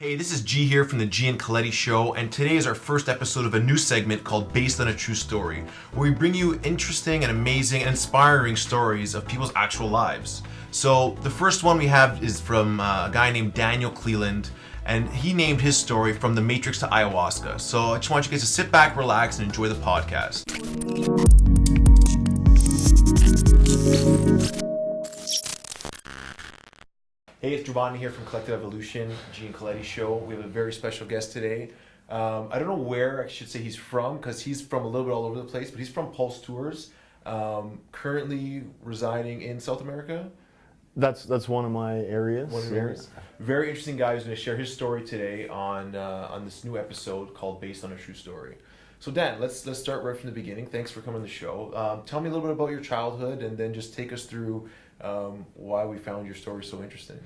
Hey, this is G here from the G and Cleland Show, and today is our first episode of a new segment called Based on a True Story, where we bring you interesting and amazing and inspiring stories of people's actual lives. So the first one we have is from a guy named Daniel Cleland, and he named his story From the Matrix to Ayahuasca. So I just want you guys to sit back, relax, and enjoy the podcast. Hey, it's Giovanni here from Collective Evolution, G and Cleland Show. We have a very special guest today. I don't know where I should say he's from, because he's from a little bit all over the place, but he's from Pulse Tours, currently residing in South America. That's one of my areas. One of your areas. Very interesting guy who's going to share his story today on this new episode called Based on a True Story. So Dan, let's start right from the beginning. Thanks for coming on the show. Tell me a little bit about your childhood, and then just take us through why we found your story so interesting.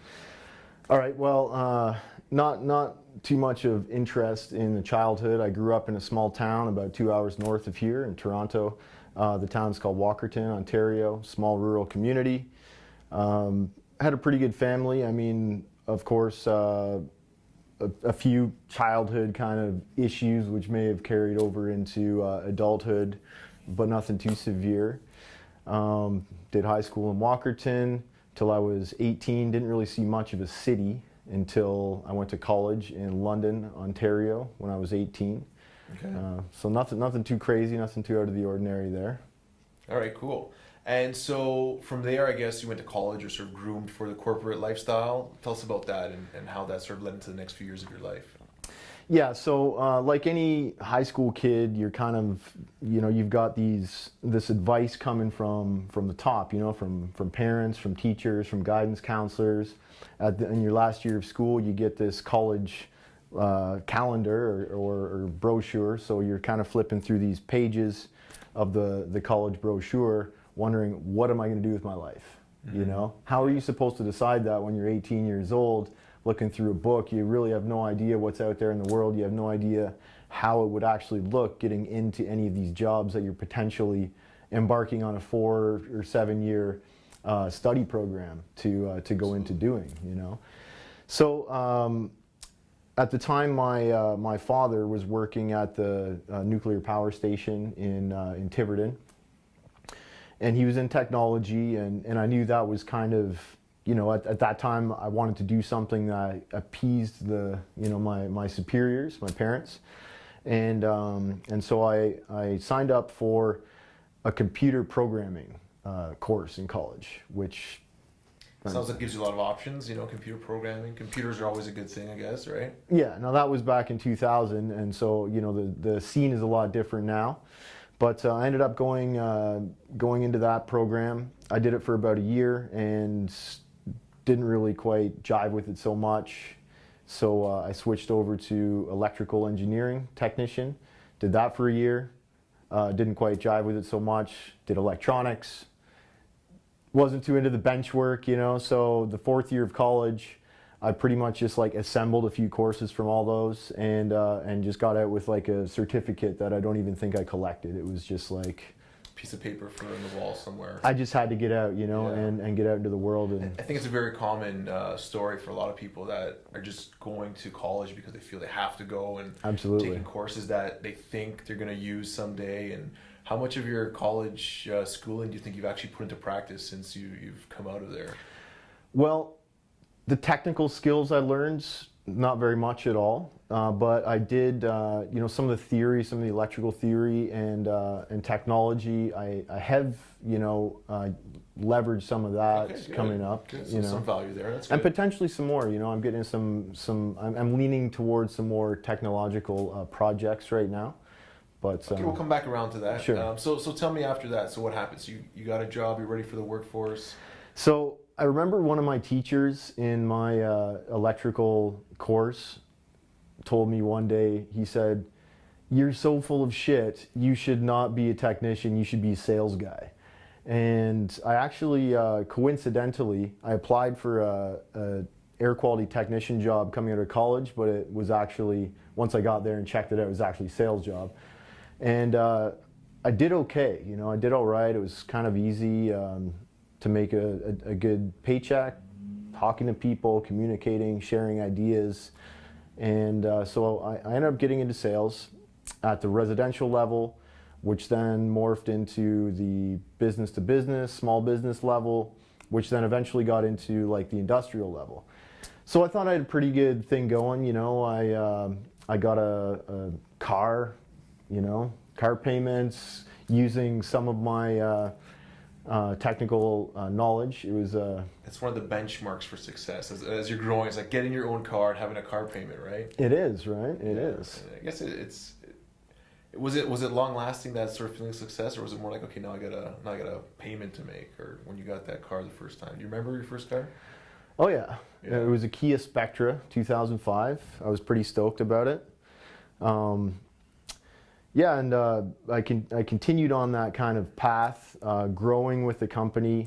All right. Well, not too much of interest in the childhood. I grew up in a small town about 2 hours north of here in Toronto. The town's called Walkerton, Ontario. Small rural community. Had a pretty good family. I mean, of course, a few childhood kind of issues which may have carried over into adulthood, but nothing too severe. Did high school in Walkerton till I was 18. Didn't really see much of a city until I went to college in London, Ontario when I was 18. Okay. So nothing too crazy, nothing too out of the ordinary there. All right, cool. And so from there, I guess you went to college or sort of groomed for the corporate lifestyle. Tell us about that and how that sort of led into the next few years of your life. Yeah, so like any high school kid, you're kind of, you've got this advice coming from the top, from parents, from teachers, from guidance counselors. In your last year of school, you get this college calendar or brochure, so you're kind of flipping through these pages of the college brochure, wondering, what am I going to do with my life? Mm-hmm. How are you supposed to decide that when you're 18 years old? Looking through a book, you really have no idea what's out there in the world. You have no idea how it would actually look getting into any of these jobs that you're potentially embarking on a 4 or 7 year study program to go into doing. So at the time, my father was working at the nuclear power station in Tiverton, and he was in technology, and I knew that was kind of, at that time, I wanted to do something that appeased my superiors, my parents, and so I signed up for a computer programming course in college, which sounds like it gives you a lot of options. Computer programming. Computers are always a good thing, I guess, right? Yeah. Now that was back in 2000, and so the scene is a lot different now. But I ended up going into that program. I did it for about a year and didn't really quite jive with it so much. So I switched over to electrical engineering technician. Did that for a year. Didn't quite jive with it so much. Did electronics. Wasn't too into the bench work, So the fourth year of college, I pretty much just assembled a few courses from all those and just got out with a certificate that I don't even think I collected. It was just Piece of paper for on the wall somewhere. I just had to get out, Yeah. and get out into the world. And I think it's a very common story for a lot of people that are just going to college because they feel they have to go and Absolutely. taking courses that they think they're going to use someday. And how much of your college schooling do you think you've actually put into practice since you've come out of there? Well, the technical skills I learned, not very much at all. But I did, some of the theory, some of the electrical theory and technology. I have, leveraged some of that. Okay, coming up. Good. So some value there. That's good. And potentially some more. I'm getting I'm leaning towards some more technological projects right now. But okay, we'll come back around to that. Sure. So tell me after that. So what happens? You got a job. You're ready for the workforce. So I remember one of my teachers in my electrical course told me one day, he said, "You're so full of shit, you should not be a technician, you should be a sales guy." And I actually, coincidentally, I applied for a air quality technician job coming out of college, but it was actually, once I got there and checked it out, it was actually a sales job. And I did okay, I did all right. It was kind of easy to make a good paycheck, talking to people, communicating, sharing ideas. And so I ended up getting into sales at the residential level, which then morphed into the business to business, small business level, which then eventually got into like the industrial level. So I thought I had a pretty good thing going. You know, I got a car, you know, car payments using some of my technical knowledge. It was It's one of the benchmarks for success as you're growing. It's like getting your own car and having a car payment, right? It is, right? It is. I guess was it long lasting, that sort of feeling of success, or was it more like, okay, now I got a payment to make, or when you got that car the first time? Do you remember your first car? Oh yeah. It was a Kia Spectra 2005. I was pretty stoked about it. Yeah, and I continued on that kind of path, growing with the company,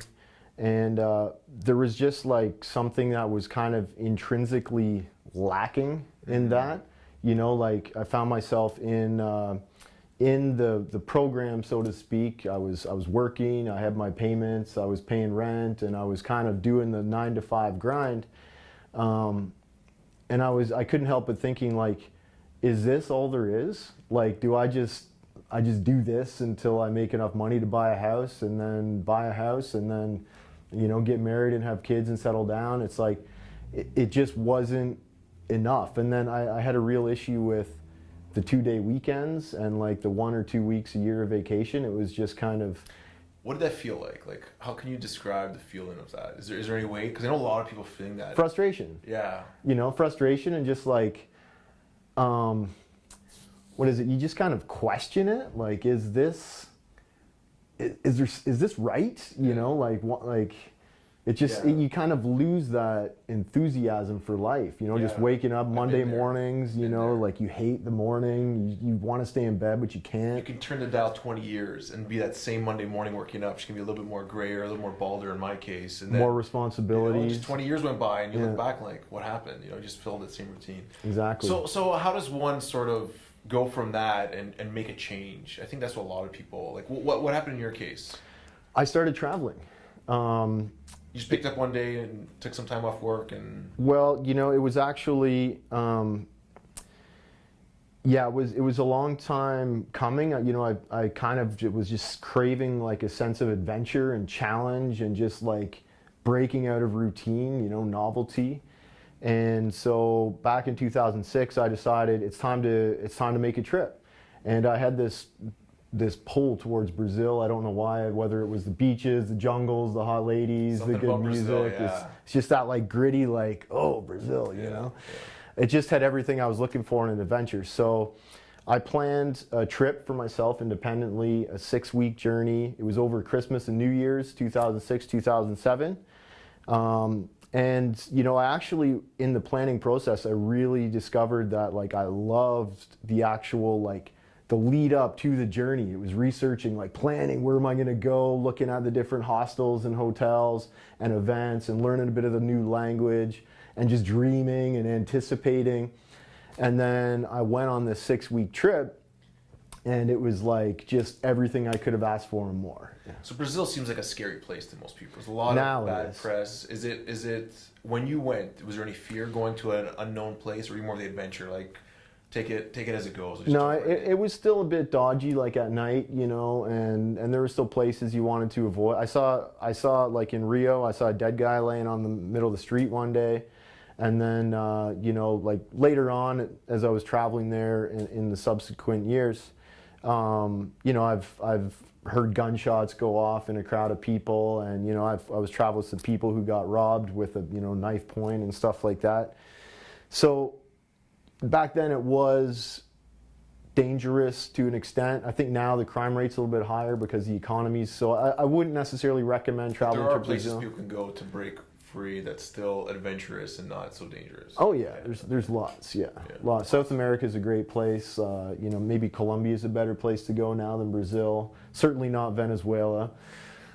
and there was just like something that was kind of intrinsically lacking in that. You know, like I found myself in the program, so to speak. I was working, I had my payments, I was paying rent, and I was kind of doing the 9-to-5 grind. And I couldn't help but thinking, like, is this all there is? Like, do I just do this until I make enough money to buy a house, and then buy a house, and then, you know, get married and have kids and settle down? It's like, it just wasn't enough. And then I had a real issue with the 2-day weekends and like the 1 or 2 weeks a year of vacation. It was just kind of... What did that feel like? Like, how can you describe the feeling of that? Is there any way? Because I know a lot of people feeling that. Frustration. Yeah. You know, frustration, and just like, what is it? You just kind of question it. Like, is this right? You know, like what, like it just, you kind of lose that enthusiasm for life. You know, just waking up Monday mornings. You know, like you hate the morning. You want to stay in bed, but you can't. You can turn the dial 20 years and be that same Monday morning waking up. She can be a little bit more grayer, a little more balder in my case, and then, more responsibilities. You know, just 20 years went by, and you look back like, what happened? You know, just filled that same routine. Exactly. So how does one sort of go from that and make a change? I think that's what a lot of people like. What happened in your case? I started traveling. You just picked up one day and took some time off work and... Well, you know, it was actually, it was a long time coming. You know, I kind of was just craving like a sense of adventure and challenge and just like breaking out of routine, you know, novelty. And so back in 2006, I decided it's time to make a trip. And I had this pull towards Brazil. I don't know why, whether it was the beaches, the jungles, the hot ladies, the good music. Brazil, it's just that like gritty, like, oh, Brazil, you know? Yeah. It just had everything I was looking for in an adventure. So I planned a trip for myself independently, a 6-week journey. It was over Christmas and New Year's, 2006, 2007. And, you know, I actually, in the planning process, I really discovered that like I loved the actual like the lead up to the journey. It was researching, like planning, where am I going to go, looking at the different hostels and hotels and events and learning a bit of the new language and just dreaming and anticipating. And then I went on this 6-week trip, and it was like just everything I could have asked for and more. Yeah. So Brazil seems like a scary place to most people. There's a lot of bad press. Is it when you went, was there any fear going to an unknown place, or were you more of the adventure, like take it as it goes? No, it was still a bit dodgy, like at night, you know, and there were still places you wanted to avoid. I saw like in Rio, I saw a dead guy laying on the middle of the street one day. And then, you know, like later on, as I was traveling there in the subsequent years, you know, I've heard gunshots go off in a crowd of people, and you know, I was traveling with some people who got robbed with a, you know, knife point and stuff like that. So back then it was dangerous to an extent. I think now the crime rate's a little bit higher because the economy's so. I wouldn't necessarily recommend traveling to Brazil. There are places people can go to break free that's still adventurous and not so dangerous. Oh yeah, there's lots. Lots. South America is a great place. You know, maybe Colombia is a better place to go now than Brazil. Certainly not Venezuela.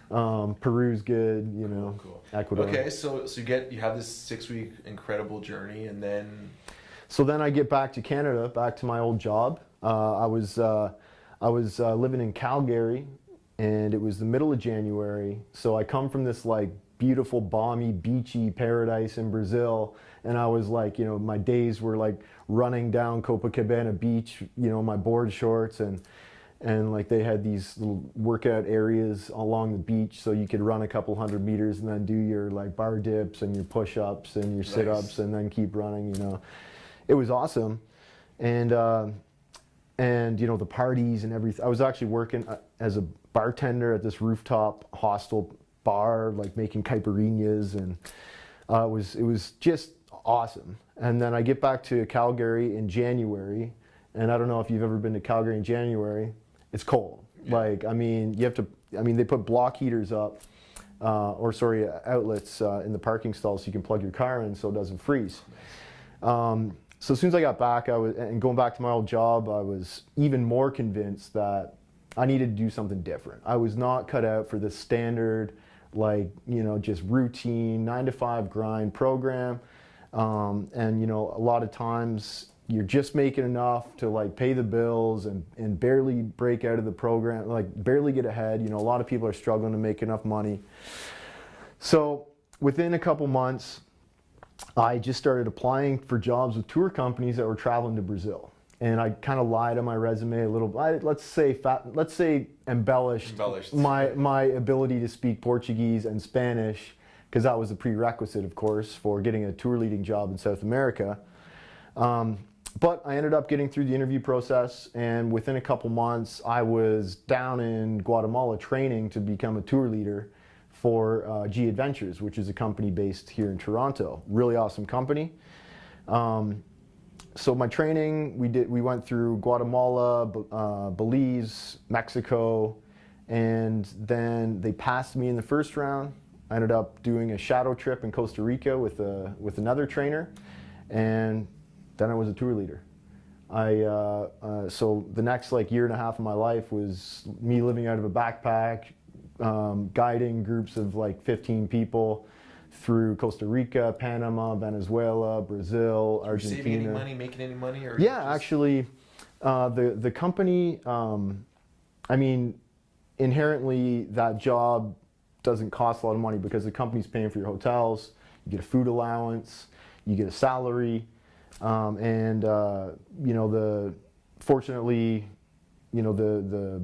Peru's good. You know, cool. Ecuador. Okay, so you have this 6-week incredible journey, and then. So then I get back to Canada, back to my old job. I was living in Calgary, and it was the middle of January. So I come from this like beautiful, balmy, beachy paradise in Brazil. And I was like, my days were like running down Copacabana Beach, my board shorts, and like they had these little workout areas along the beach, so you could run a couple 100 meters and then do your like bar dips and your push-ups and your sit-ups and then keep running. It was awesome. And the parties and everything. I was actually working as a bartender at this rooftop hostel bar, like making caipirinhas, and it was just awesome. And then I get back to Calgary in January, and I don't know if you've ever been to Calgary in January. It's cold. Yeah. They put block heaters up, outlets in the parking stalls so you can plug your car in so it doesn't freeze. So as soon as I got back, and going back to my old job, I was even more convinced that I needed to do something different. I was not cut out for the standard, just routine 9-to-5 grind program. A lot of times you're just making enough to like pay the bills and barely break out of the program, like barely get ahead. A lot of people are struggling to make enough money. So within a couple months, I just started applying for jobs with tour companies that were traveling to Brazil. And I kind of lied on my resume a little. Let's say embellished my ability to speak Portuguese and Spanish, because that was a prerequisite, of course, for getting a tour leading job in South America. But I ended up getting through the interview process, and within a couple months, I was down in Guatemala training to become a tour leader for G Adventures, which is a company based here in Toronto. Really awesome company. So my training, we went through Guatemala, Belize, Mexico, and then they passed me in the first round. I ended up doing a shadow trip in Costa Rica with another trainer, and then I was a tour leader. So the next year and a half of my life was me living out of a backpack, guiding groups of 15 people through Costa Rica, Panama, Venezuela, Brazil, Argentina. Saving any money, making any money? Or yeah, actually, the company, inherently that job doesn't cost a lot of money because the company's paying for your hotels, you get a food allowance, you get a salary, fortunately, the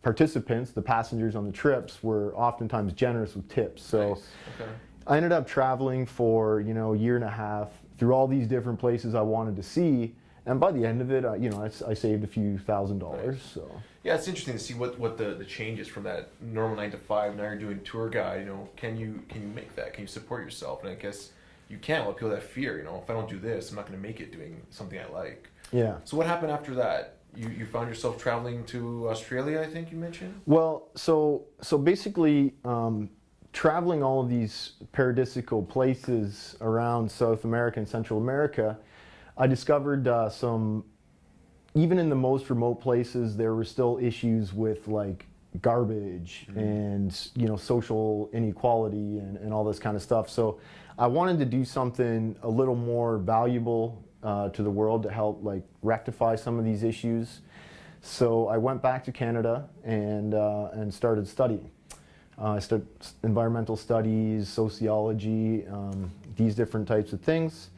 participants, the passengers on the trips, were oftentimes generous with tips. So nice. Okay. I ended up traveling for a year and a half through all these different places I wanted to see, and by the end of it, I saved a few $1,000s. Right. So yeah, it's interesting to see what the change is from that normal 9 to 5. Now you're doing tour guide. Can you make that? Can you support yourself? And I guess you can. A lot of people that fear, if I don't do this, I'm not going to make it doing something I like. Yeah. So what happened after that? You found yourself traveling to Australia, I think you mentioned? Well, so basically, traveling all of these paradisical places around South America and Central America, I discovered even in the most remote places, there were still issues with garbage and social inequality and all this kind of stuff. So I wanted to do something a little more valuable to the world to help rectify some of these issues. So I went back to Canada and started studying. I studied environmental studies, sociology, these different types of things.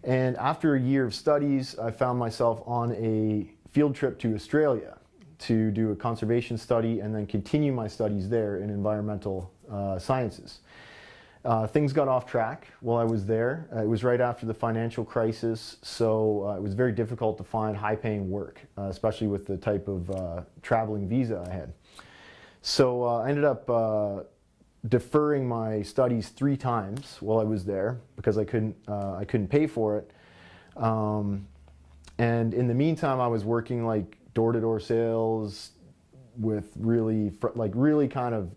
And after a year of studies, I found myself on a field trip to Australia to do a conservation study and then continue my studies there in environmental sciences. Things got off track while I was there. It was right after the financial crisis, so it was very difficult to find high-paying work, especially with the type of traveling visa I had. So I ended up deferring my studies 3 times while I was there because I couldn't pay for it. And in the meantime, I was working door-to-door sales with really kind of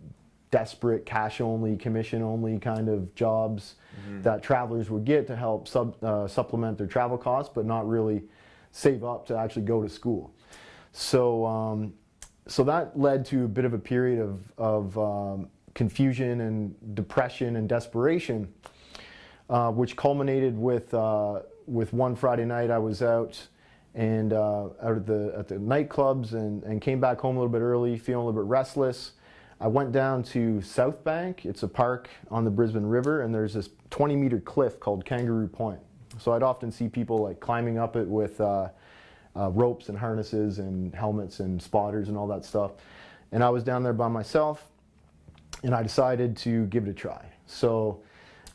desperate cash-only, commission-only kind of jobs that travelers would get to help supplement their travel costs, but not really save up to actually go to school. So that led to a bit of a period of confusion and depression and desperation, which culminated with one Friday night I was out and out at the nightclubs and came back home a little bit early, feeling a little bit restless. I went down to South Bank. It's a park on the Brisbane River, and there's this 20-meter cliff called Kangaroo Point. So I'd often see people like climbing up it with ropes and harnesses and helmets and spotters and all that stuff. And I was down there by myself, and I decided to give it a try. So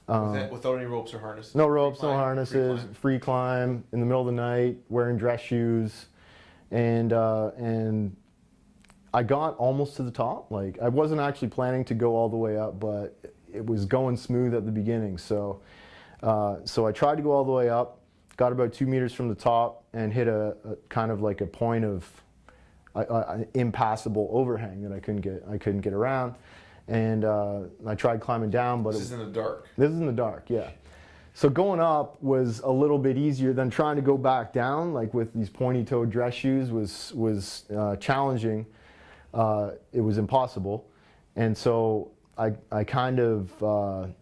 without any ropes or harnesses? No ropes, no harnesses, free climb in the middle of the night, wearing dress shoes, and I got almost to the top. Like, I wasn't actually planning to go all the way up, but it was going smooth at the beginning. So I tried to go all the way up, got about 2 meters from the top, and hit a kind of like a point of an impassable overhang that I couldn't get around. And I tried climbing down, but this is in the dark. This is in the dark, yeah. So going up was a little bit easier than trying to go back down, like with these pointy-toed dress shoes was challenging. It was impossible, and so I kind of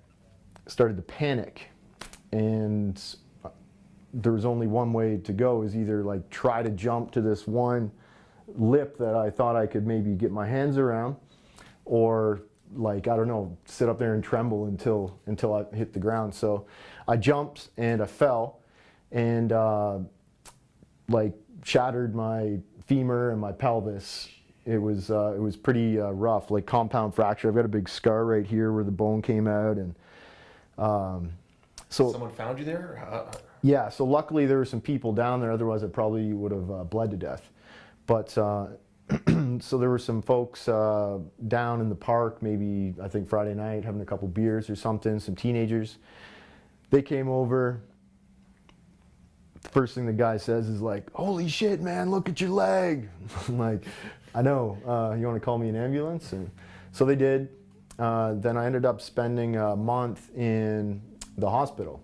started to panic, and there was only one way to go, is either like try to jump to this one lip that I thought I could maybe get my hands around, or like, I don't know, sit up there and tremble until I hit the ground. So I jumped and I fell, and like shattered my femur and my pelvis. It was pretty rough, like compound fracture. I've got a big scar right here where the bone came out, and so someone found you there? Yeah. So luckily there were some people down there. Otherwise, I probably would have bled to death. But so there were some folks down in the park, maybe I think Friday night, having a couple beers or something. Some teenagers. They came over. The first thing the guy says is like, "Holy shit, man! Look at your leg." I'm like, "I know. You want to call me an ambulance?" And so they did. Then I ended up spending a month in the hospital,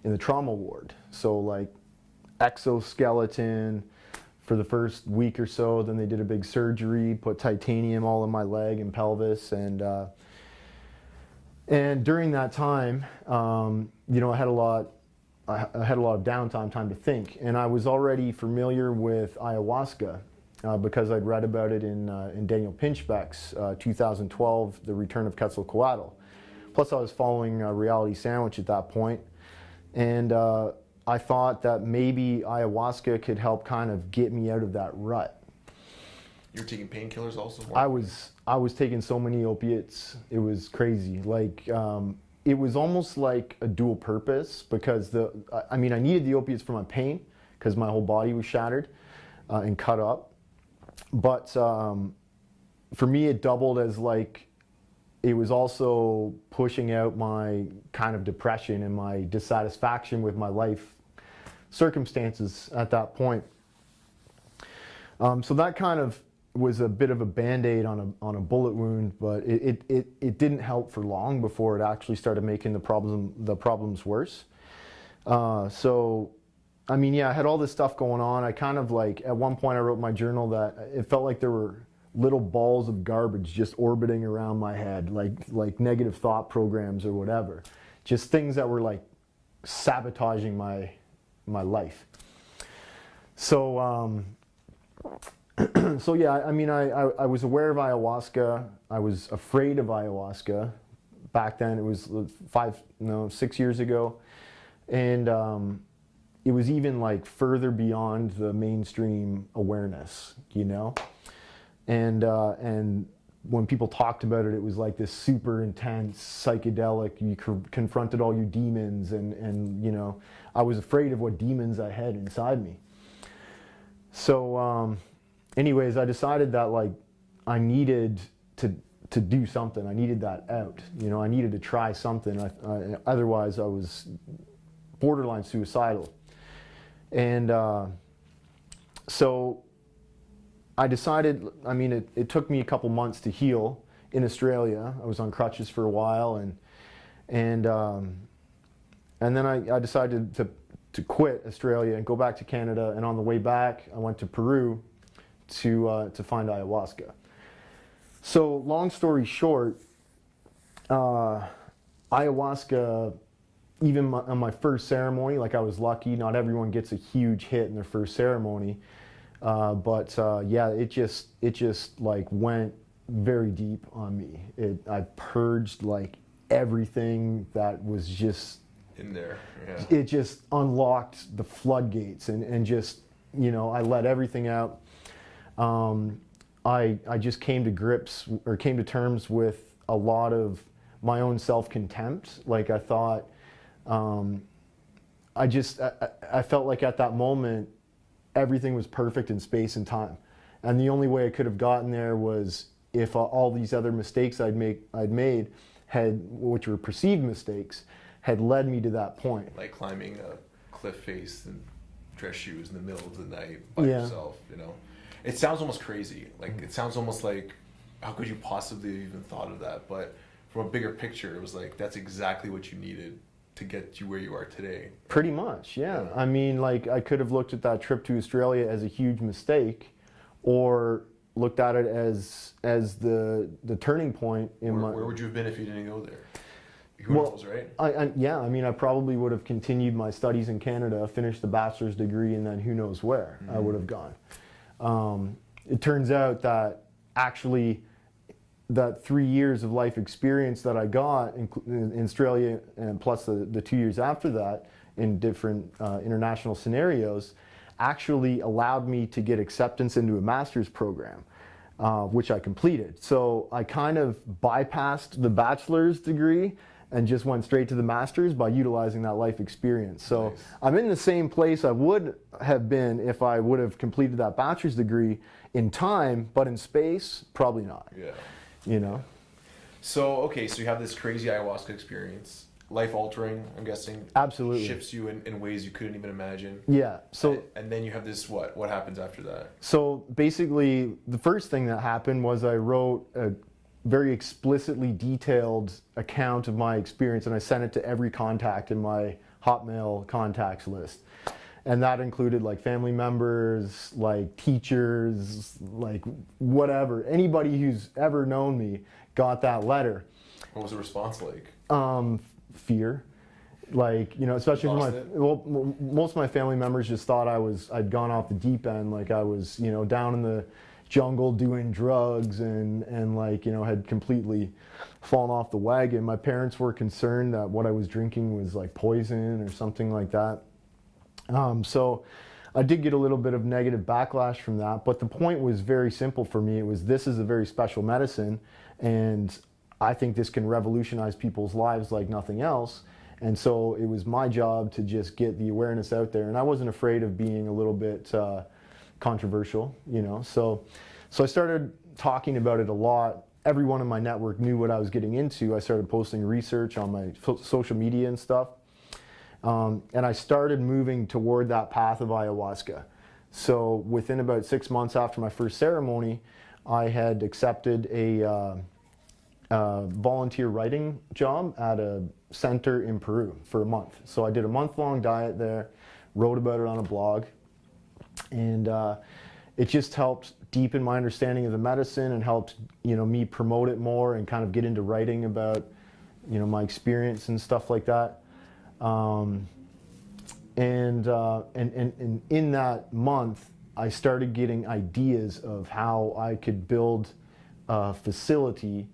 in the trauma ward. So like exoskeleton for the first week or so. Then they did a big surgery, put titanium all in my leg and pelvis, and during that time, you know, I had a lot of downtime, time to think, and I was already familiar with ayahuasca because I'd read about it in Daniel Pinchbeck's 2012, The Return of Quetzalcoatl. Plus, I was following Reality Sandwich at that point, and I thought that maybe ayahuasca could help kind of get me out of that rut. You were taking painkillers also? I was taking so many opiates, it was crazy. Like, it was almost like a dual purpose, because I needed the opiates for my pain because my whole body was shattered and cut up. But for me, it doubled as like, it was also pushing out my kind of depression and my dissatisfaction with my life circumstances at that point. So that kind of was a bit of a band-aid on a bullet wound, but it didn't help for long before it actually started making the problems worse. So I mean, yeah, I had all this stuff going on. I kind of like, at one point I wrote in my journal that it felt like there were little balls of garbage just orbiting around my head, like negative thought programs or whatever. Just things that were like sabotaging my life. So so yeah, I mean, I was aware of ayahuasca. I was afraid of ayahuasca. Back then, it was 6 years ago. And it was even like further beyond the mainstream awareness, you know? And when people talked about it, it was like this super intense, psychedelic, you confronted all your demons, and you know, I was afraid of what demons I had inside me. So anyways, I decided that like I needed to do something. I needed that out. You know, I needed to try something. Otherwise, I was borderline suicidal. And so I decided, I mean, it took me a couple months to heal in Australia. I was on crutches for a while, and then I decided to quit Australia and go back to Canada. And on the way back, I went to Peru to find ayahuasca. So long story short, ayahuasca, even on my first ceremony, like I was lucky. Not everyone gets a huge hit in their first ceremony, but yeah, it just like went very deep on me. I purged like everything that was just in there. Yeah. It just unlocked the floodgates, and just, I let everything out. I just came to terms with a lot of my own self-contempt. Like I thought, I felt like at that moment everything was perfect in space and time, and the only way I could have gotten there was if all these other mistakes I'd made which were perceived mistakes, had led me to that point. Like climbing a cliff face and dress shoes in the middle of the night by yourself, It sounds almost crazy. Like, it sounds almost like, how could you possibly have even thought of that? But from a bigger picture, it was like, that's exactly what you needed to get you where you are today. Pretty much, yeah. I mean, like, I could have looked at that trip to Australia as a huge mistake, or looked at it as the turning point in Where would you have been if you didn't go there? Who knows, right? I probably would have continued my studies in Canada, finished the bachelor's degree, and then who knows where I would have gone. It turns out that actually that 3 years of life experience that I got in Australia, and plus the 2 years after that in different international scenarios, actually allowed me to get acceptance into a master's program, which I completed. So I kind of bypassed the bachelor's degree and just went straight to the master's by utilizing that life experience. So nice. I'm in the same place I would have been if I would have completed that bachelor's degree in time, but in space, probably not. Yeah. So you have this crazy ayahuasca experience, life altering, I'm guessing. Absolutely. Shifts you in ways you couldn't even imagine. Yeah. So and then you have this, what happens after that? So basically, the first thing that happened was I wrote a very explicitly detailed account of my experience, and I sent it to every contact in my Hotmail contacts list. And that included like family members, like teachers, like whatever. Anybody who's ever known me got that letter. What was the response like? Fear. Like, especially most of my family members just thought I'd gone off the deep end, like I was, down in the jungle doing drugs and like, had completely fallen off the wagon. My parents were concerned that what I was drinking was like poison or something like that. So I did get a little bit of negative backlash from that, but the point was very simple for me. It was, this is a very special medicine, and I think this can revolutionize people's lives like nothing else. And so it was my job to just get the awareness out there, and I wasn't afraid of being a little bit controversial, So I started talking about it a lot. Everyone in my network knew what I was getting into. I started posting research on my social media and stuff. And I started moving toward that path of ayahuasca. So within about 6 months after my first ceremony, I had accepted a volunteer writing job at a center in Peru for a month. So I did a month-long diet there, wrote about it on a blog, and it just helped deepen my understanding of the medicine and helped me promote it more and kind of get into writing about my experience and stuff like that. And in that month, I started getting ideas of how I could build a facility.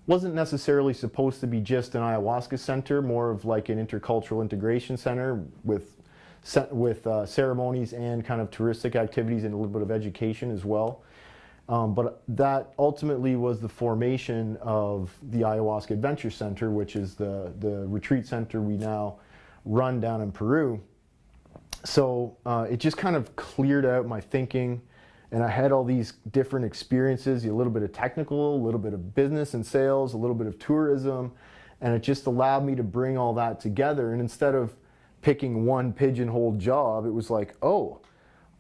Wasn't necessarily supposed to be just an ayahuasca center, more of like an intercultural integration center with ceremonies and kind of touristic activities and a little bit of education as well. But that ultimately was the formation of the Ayahuasca Adventure Center, which is the retreat center we now run down in Peru. So it just kind of cleared out my thinking, and I had all these different experiences, a little bit of technical, a little bit of business and sales, a little bit of tourism, and it just allowed me to bring all that together. And instead of picking one pigeonholed job, it was like, oh,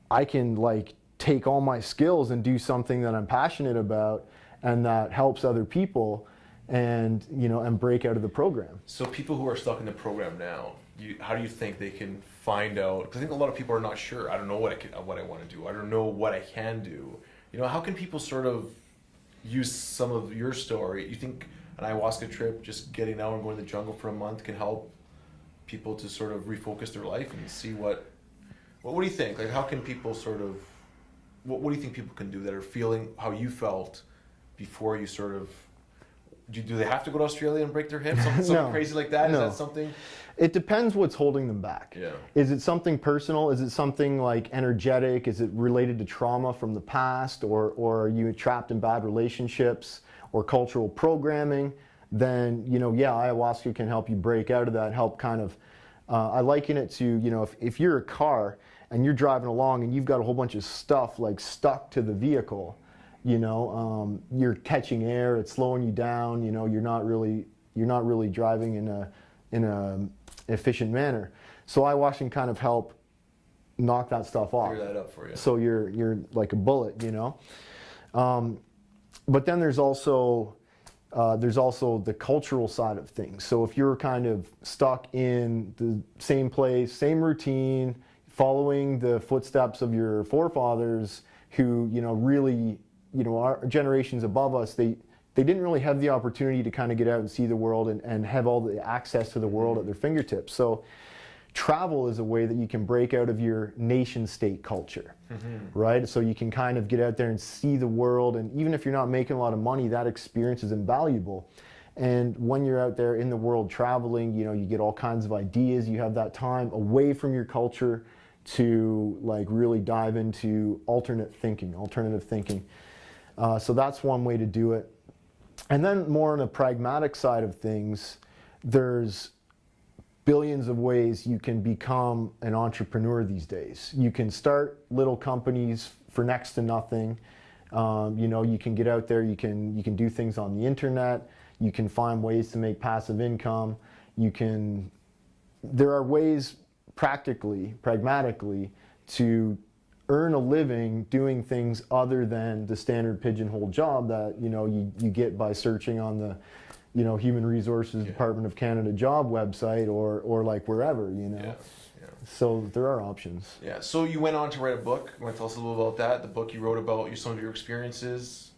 I can like take all my skills and do something that I'm passionate about and that helps other people, and and break out of the program. So people who are stuck in the program now, how do you think they can find out? Because I think a lot of people are not sure. I don't know what I want to do. I don't know what I can do. How can people sort of use some of your story? You think an ayahuasca trip, just getting out and going to the jungle for a month, can help people to sort of refocus their life and see what do you think? Like, how can people sort of, what do you think people can do that are feeling how you felt before you sort of, do they have to go to Australia and break their hip? Something No. crazy like that? No. Is that something? It depends what's holding them back. Yeah. Is it something personal? Is it something like energetic? Is it related to trauma from the past? Or are you trapped in bad relationships or cultural programming? Then, ayahuasca can help you break out of that, help kind of, I liken it to, if you're a car and you're driving along and you've got a whole bunch of stuff like stuck to the vehicle, you're catching air, it's slowing you down, you're not really driving in a efficient manner. So ayahuasca can kind of help knock that stuff off. Clear that up for you. So you're like a bullet, but then there's also the cultural side of things. So if you're kind of stuck in the same place, same routine, following the footsteps of your forefathers who, really, our generations above us, they didn't really have the opportunity to kind of get out and see the world and have all the access to the world at their fingertips. So travel is a way that you can break out of your nation state culture, right? So you can kind of get out there and see the world, and even if you're not making a lot of money, that experience is invaluable. And when you're out there in the world traveling, you get all kinds of ideas. You have that time away from your culture to like really dive into alternative thinking. So that's one way to do it. And then more on the pragmatic side of things, there's billions of ways you can become an entrepreneur these days. You can start little companies for next to nothing. You can get out there, you can do things on the internet, you can find ways to make passive income. There are ways pragmatically to earn a living doing things other than the standard pigeonhole job that you get by searching on the Human Resources Department of Canada job website or like wherever, So there are options. Yeah. So you went on to write a book. You want to tell us a little about that? The book you wrote about some of your experiences.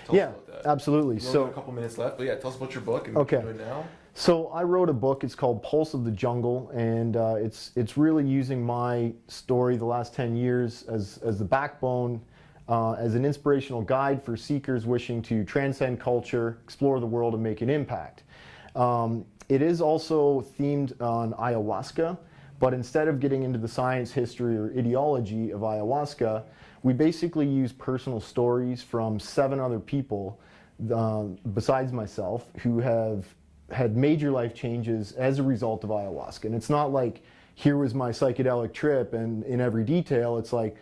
Tell us about that. Absolutely. We only have a couple minutes left, but tell us about your book and what you're doing now. So I wrote a book. It's called Pulse of the Jungle, and it's really using my story the last 10 years as the backbone, as an inspirational guide for seekers wishing to transcend culture, explore the world, and make an impact. It is also themed on ayahuasca, but instead of getting into the science, history, or ideology of ayahuasca, we basically use personal stories from 7 other people besides myself who have had major life changes as a result of ayahuasca. And it's not like, here was my psychedelic trip and in every detail. It's like,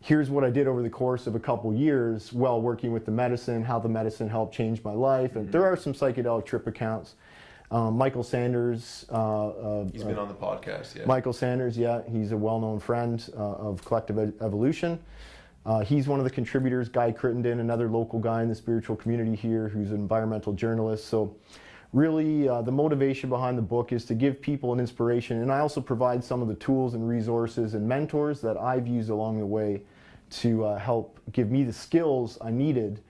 here's what I did over the course of a couple years while working with the medicine, how the medicine helped change my life. And there are some psychedelic trip accounts. Michael Sanders. He's been on the podcast, yeah. Michael Sanders, he's a well-known friend of Collective Evolution. He's one of the contributors. Guy Crittenden, another local guy in the spiritual community here who's an environmental journalist. So really, the motivation behind the book is to give people an inspiration, and I also provide some of the tools and resources and mentors that I've used along the way to help give me the skills I needed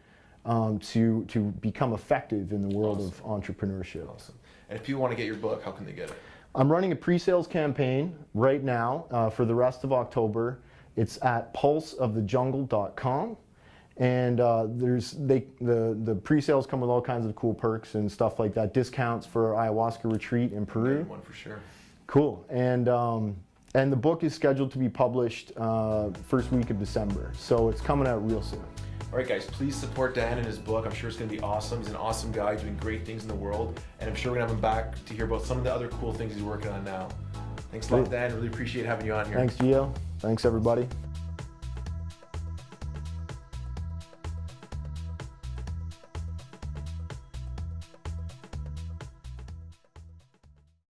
to become effective in the world of entrepreneurship. Awesome. And if people want to get your book, how can they get it? I'm running a pre-sales campaign right now for the rest of October. It's at pulseofthejungle.com. And the pre-sales come with all kinds of cool perks and stuff like that, discounts for ayahuasca retreat in Peru. One for sure. Cool. And the book is scheduled to be published first week of December, so it's coming out real soon. All right, guys, please support Dan and his book. I'm sure it's going to be awesome. He's an awesome guy doing great things in the world, and I'm sure we're going to have him back to hear about some of the other cool things he's working on now. Thanks a lot, Dan. Really appreciate having you on here. Thanks, Gio. Thanks, everybody.